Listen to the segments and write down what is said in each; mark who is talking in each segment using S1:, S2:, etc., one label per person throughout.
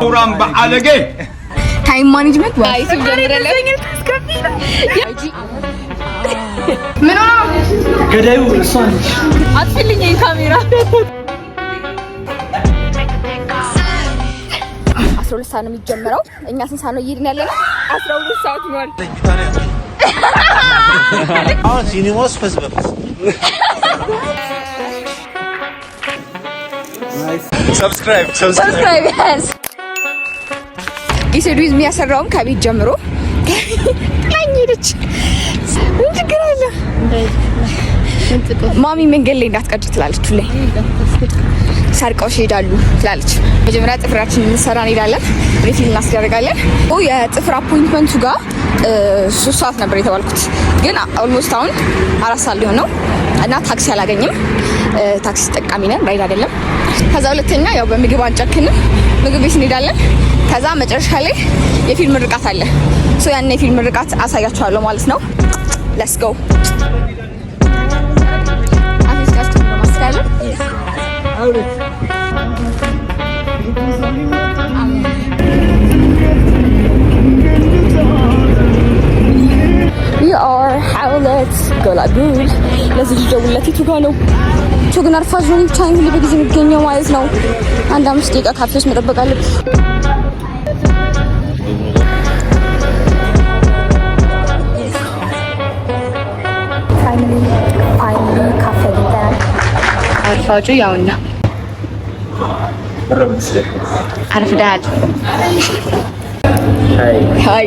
S1: ቁራን በአለጌ
S2: ታይም ማኔጅመንት
S3: አይ ሲጀምራለ
S2: ምን ነው
S4: ገዳዩ እሷ ነች።
S3: አትፈልኝ ካሜራ
S2: 12 ሰዓት ነው የሚጀምረው። እኛ ስንት ሰዓት ነው እየሄድን ያለነው?
S3: 12 ሰዓት ነው።
S4: አሁን ሲኒማስ ፈስበስ ሰብስክራይብ
S2: ኢሰዱ የሚያሰራውም ከቤት ጀምሮ አይኝልች እንጂ ግራለ ማሚ መንገድ ላይ እንዳትቀጭ ትላለች። ሁሌ ሰርቀውሽ ይሄዳሉ ትላለች። መጀመሪያ ጥፍራችንን እንሰራ እንሄዳለን፣ ሪፊል እናስደርጋለን። የጥፍር አፖይንትመንቱ ጋር 3 ሰዓት ነበር የተባልኩት፣ ግን ኦልሞስት አሁን 4 ሰዓት ሊሆን ነው እና ታክሲ አላገኝም። ታክሲ ተጠቃሚ ነን፣ ራይድ አይደለም። ከዛ ሁለተኛ ያው በምግብ አንጨክንም፣ ምግብ ቤት እንሄዳለን። ከዛ መጨረሻ ላይ የፊልም ርቃት አለ። ያን የፊልም ርቃት አሳያችኋለሁ ማለት ነው። ሌትስ ጎ ሐውለት ገላጉል ለዚህ ደውለት ይቱ ጋር ነው። ግን አርፋጅ ነው ብቻዬን ሁሉ በጊዜ የሚገኘው ማለት ነው። አንድ 5 ደቂቃ ካፌ ውስጥ መጠበቅ አለብኝ። ፋይናሊ ካፌ ገብተናል። አርፋጁ ያውና አርፍዳል። ሃይ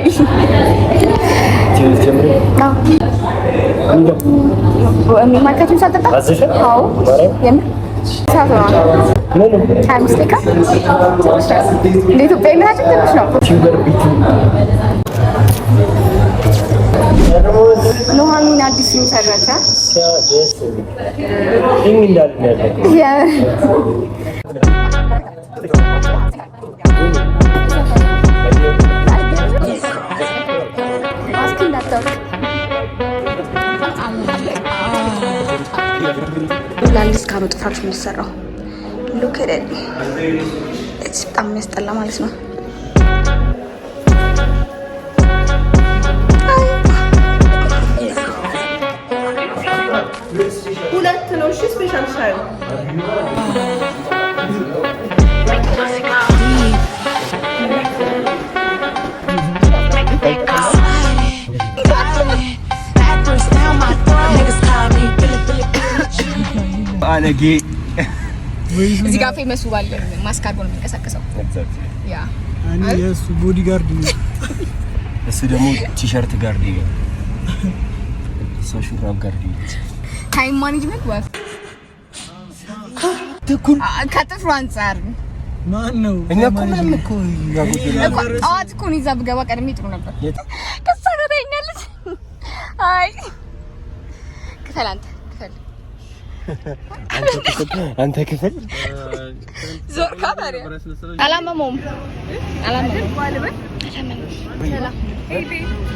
S2: ማርኬቱን ሳጠጣ አዎ የምር ኑሃሚን አዲስ ሰራቻ ላንዲስ ካሮ ጥፍራችሁ የሚሰራው ሉክ at it በጣም የሚያስጠላ ማለት ነው።
S3: ሁለት ነው እሺ ስፔሻል ሻይ
S1: አለጌ
S2: እዚህ ጋር ፌመስ ባለ ማስካርጎ ነው የሚንቀሳቀሰው። ያ
S4: አኒ የሱ ቦዲጋርድ ነው።
S1: እሱ ደግሞ ቲሸርት ጋርድ ነው። ሹራብ ጋርድ ነው።
S2: ታይም ማኔጅመንት ወፍ ከጥፍሩ አንፃር
S4: ማን ነው?
S1: እኛ እኮ ምንም እኮ
S2: ያጎደለ አዋት እኮ ነው። ይዛ ብገባ ቀድሜ ጥሩ ነበር። ከሰራተኛለች አይ ክፈል
S1: አንተ ክፍል
S2: ዞር ካታሪያ አላመመውም።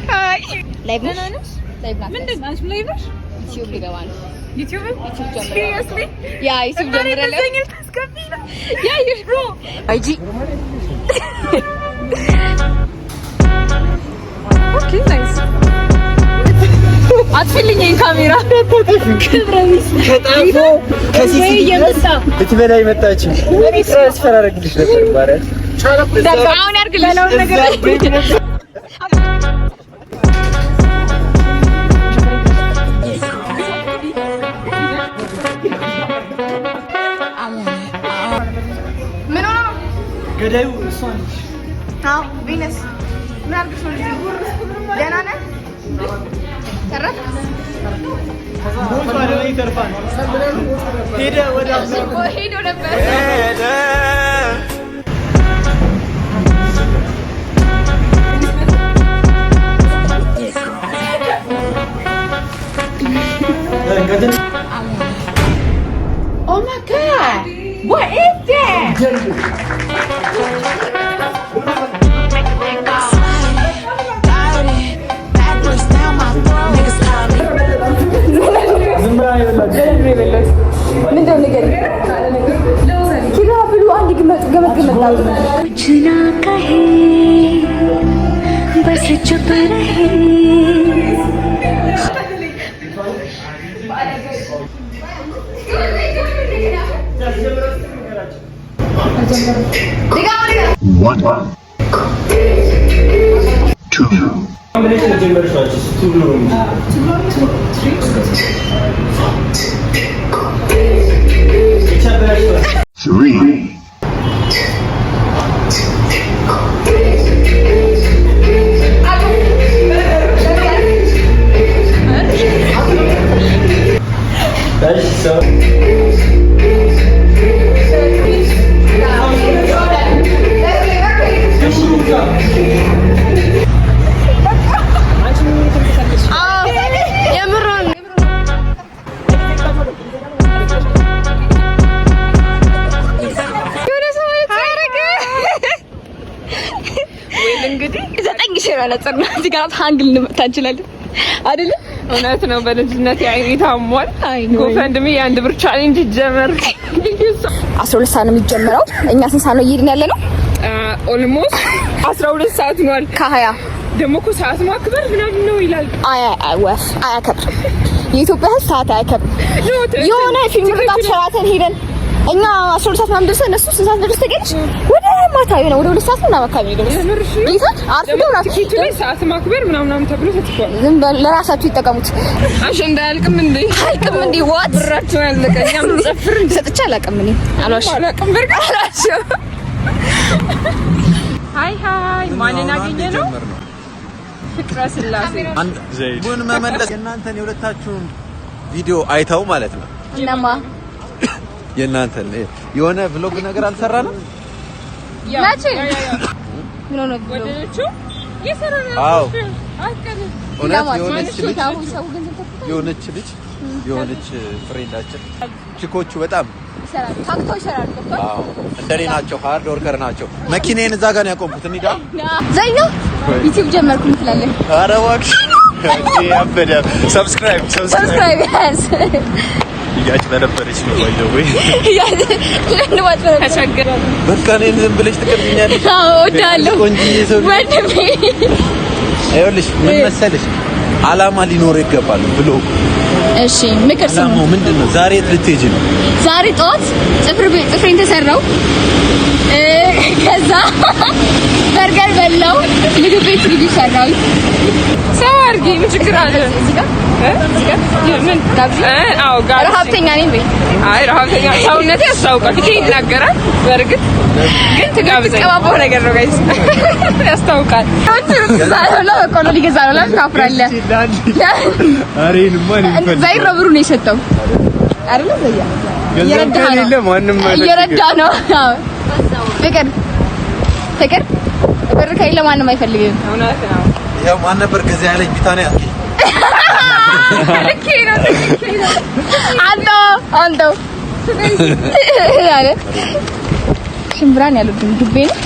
S2: ሃይ ላይቭ ነሽ? ምንድን ነው ላይቭ ነሽ? ዩቲዩብ ሊገባ ነው። ዩቲዩብ ሲሪየስሊ ያ ዩቲዩብ ጀምራለሁ። ያ ይሽሮ አይጂ ኦኬ ናይስ አትፈልኝ ካሜራ ክብረሚስ
S1: ከጣፎ ከሲሲ የመጣ እትበላይ መጣች። ትራንስፈር አደረግልሽ ነበር ማለት
S2: አሁን ያርግልሽ ነው ነገር ምን ነው
S4: ገዳዩ እሷ ነች።
S2: አዎ ቪነስ ምን አድርገሽ ነው? ደህና ነህ? ተረፍ
S4: ሞቷል ወይ ተርፋን ሄደ ወደ
S2: ሄዶ ነበር
S3: Oh my god! What is that?
S2: ምንድነው ነገር ኪራ ብሉ አንድ ገመድ እዚህ ጋር ሃንግል እንመጣ እንችላለን አይደል?
S5: እውነት ነው። በልጅነት ያይኔ ታሟል። ጎፈንድሚ የአንድ ብር ቻሌንጅ ይጀመር።
S2: 12 ሰዓት ነው የሚጀምረው። እኛ ስንት ሰዓት ነው እየሄድን ያለ ነው?
S5: ኦልሞስት 12 ሰዓት ነው።
S2: ከ20
S5: ደግሞ እኮ ሰዓት ማክበር ምናምን ነው ይላል።
S2: ወፍ አያከብር። የኢትዮጵያ ሕዝብ ሰዓት አያከብር። የሆነ ፊልም ከታች ሸራተን ሄደን እኛ 12 ሰዓት ምናምን ደርሰን እነሱ 6 ሰዓት ደርሰን ተገኘች ወደ ማታ ነው ወደ 2 ሰዓት ምናምን አካባቢ ነው ደርሰን ይታ አርፍደው
S5: ሰዓት ማክበር ምናምን ተብሎ ተጽፏል።
S2: ዝም ለራሳችሁ ይጠቀሙት።
S5: አሸንዳ አያልቅም እንዴ?
S2: አያልቅም እንዴ? ዋት
S5: ብራችሁ ያለቀ እኛም እንጨፍር
S2: ሰጥቼ አላውቅም እኔ
S5: አላውቅም በርካታቸው። ሃይ ማንን አገኘ ነው? ፍቅረ ስላሴ
S6: አንድ ቡን መመለስ የእናንተን የሁለታችሁን ቪዲዮ አይተው ማለት ነው።
S2: እናማ
S6: የእናንተን የሆነ vlog ነገር አልሰራንም?
S2: ያቺ ምን ነው
S5: ወደቹ የሰራነው?
S6: አዎ
S5: አቀለ
S6: የሆነች ልጅ ፍሬንዳችን ቺኮቹ በጣም
S2: ይሰራሉ።
S6: አዎ እንደኔ ናቸው። ሃርድ ወርከር ናቸው። መኪናዬን እዛ ጋር ነው ያቆምኩት። እንዴ
S2: ዘይኖ ዩቲዩብ ጀመርኩ ምትላለህ?
S6: ኧረ እባክሽ ያበደ ሰብስክራይብ
S2: ያስ
S6: እያጭበረበረች ነው ወይ
S2: ለንዋት ተቸገረ።
S6: በቃ እኔን ዝም ብለሽ ትቀርብኛለሽ።
S2: አዎ እወዳለሁ ወንድሜ።
S6: ይኸውልሽ ምን መሰለሽ አላማ ሊኖር ይገባል ብሎ
S2: እሺ ምክር ሰሙ
S6: ምንድነው? ዛሬ ልትሄጂ ነው?
S2: ዛሬ ጠዋት ጥፍሬን ተሰራው ከዛ በርገር በላው ምግብ ቤት ሂጂ ሰራው
S5: ሰው አድርጊ ምን ችግር አለ?
S2: እዚህ ጋር ምን ጋብዚ?
S5: አዎ ጋብዚ።
S2: ረሀብተኛ ነኝ በይ።
S5: አይ ረሀብተኛ ሰውነቴ ያስታውቃል። ፊቴ ይናገራል። በእርግጥ ግን ትጋብዘኝ
S2: ቀባባው ነገር ነው ጋይስ ያስታውቃል። ዛሬላ በቆሎ ሊገዛ ነው ማለት ታፍራለህ።
S6: አሬን ማን ይፈልጋል?
S2: ዘይሮ ብሩ ነው የሰጠው አይደል? ዘያ እየረዳ ነው። አዎ ፍቅር ከሌለ ማንም አይፈልግም።
S5: እውነት ነው።
S6: ያው ማን ነበር ከዚህ ያለኝ ቢታኒያ
S2: አንተ ያለ ሽምብራን ያለው ድቤ ነው።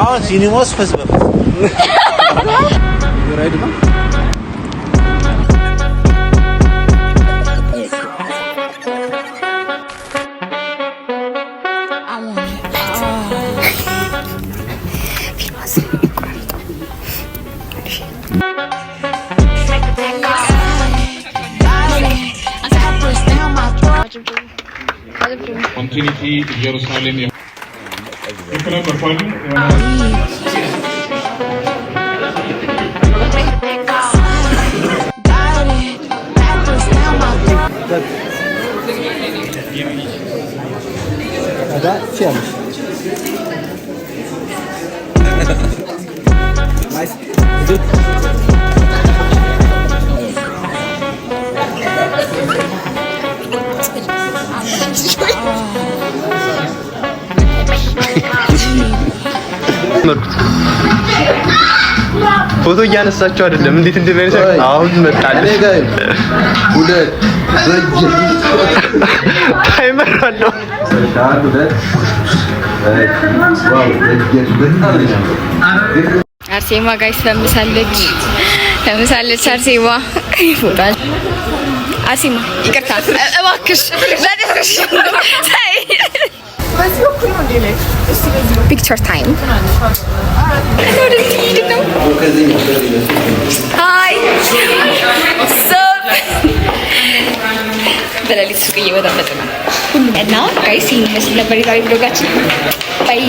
S6: አዎ ሲኒማስ ፈስበፈ ራይድ ነው።
S7: Continuity Jerusalem.
S6: ፎቶ እያነሳችሁ አይደለም? እንዴት እንደሚያነሳ አሁን መጣለች። ሁለት ታይመር አለው።
S2: አርሴማ ጋይስ ለምሳለች አርሴማ ይፎታል። አርሴማ ይቅርታ እባክሽ ለደረሽ ታይ በዚህ በኩል ነው እንዴ? እስቲ ፒክቸር ታይም። ሃይ በሌሊት ሱቅ እየበጠበጥን ነው እና ጋይስ ይህን ይመስል ነበር የዛሬ ቪዲዮጋችን። ባይ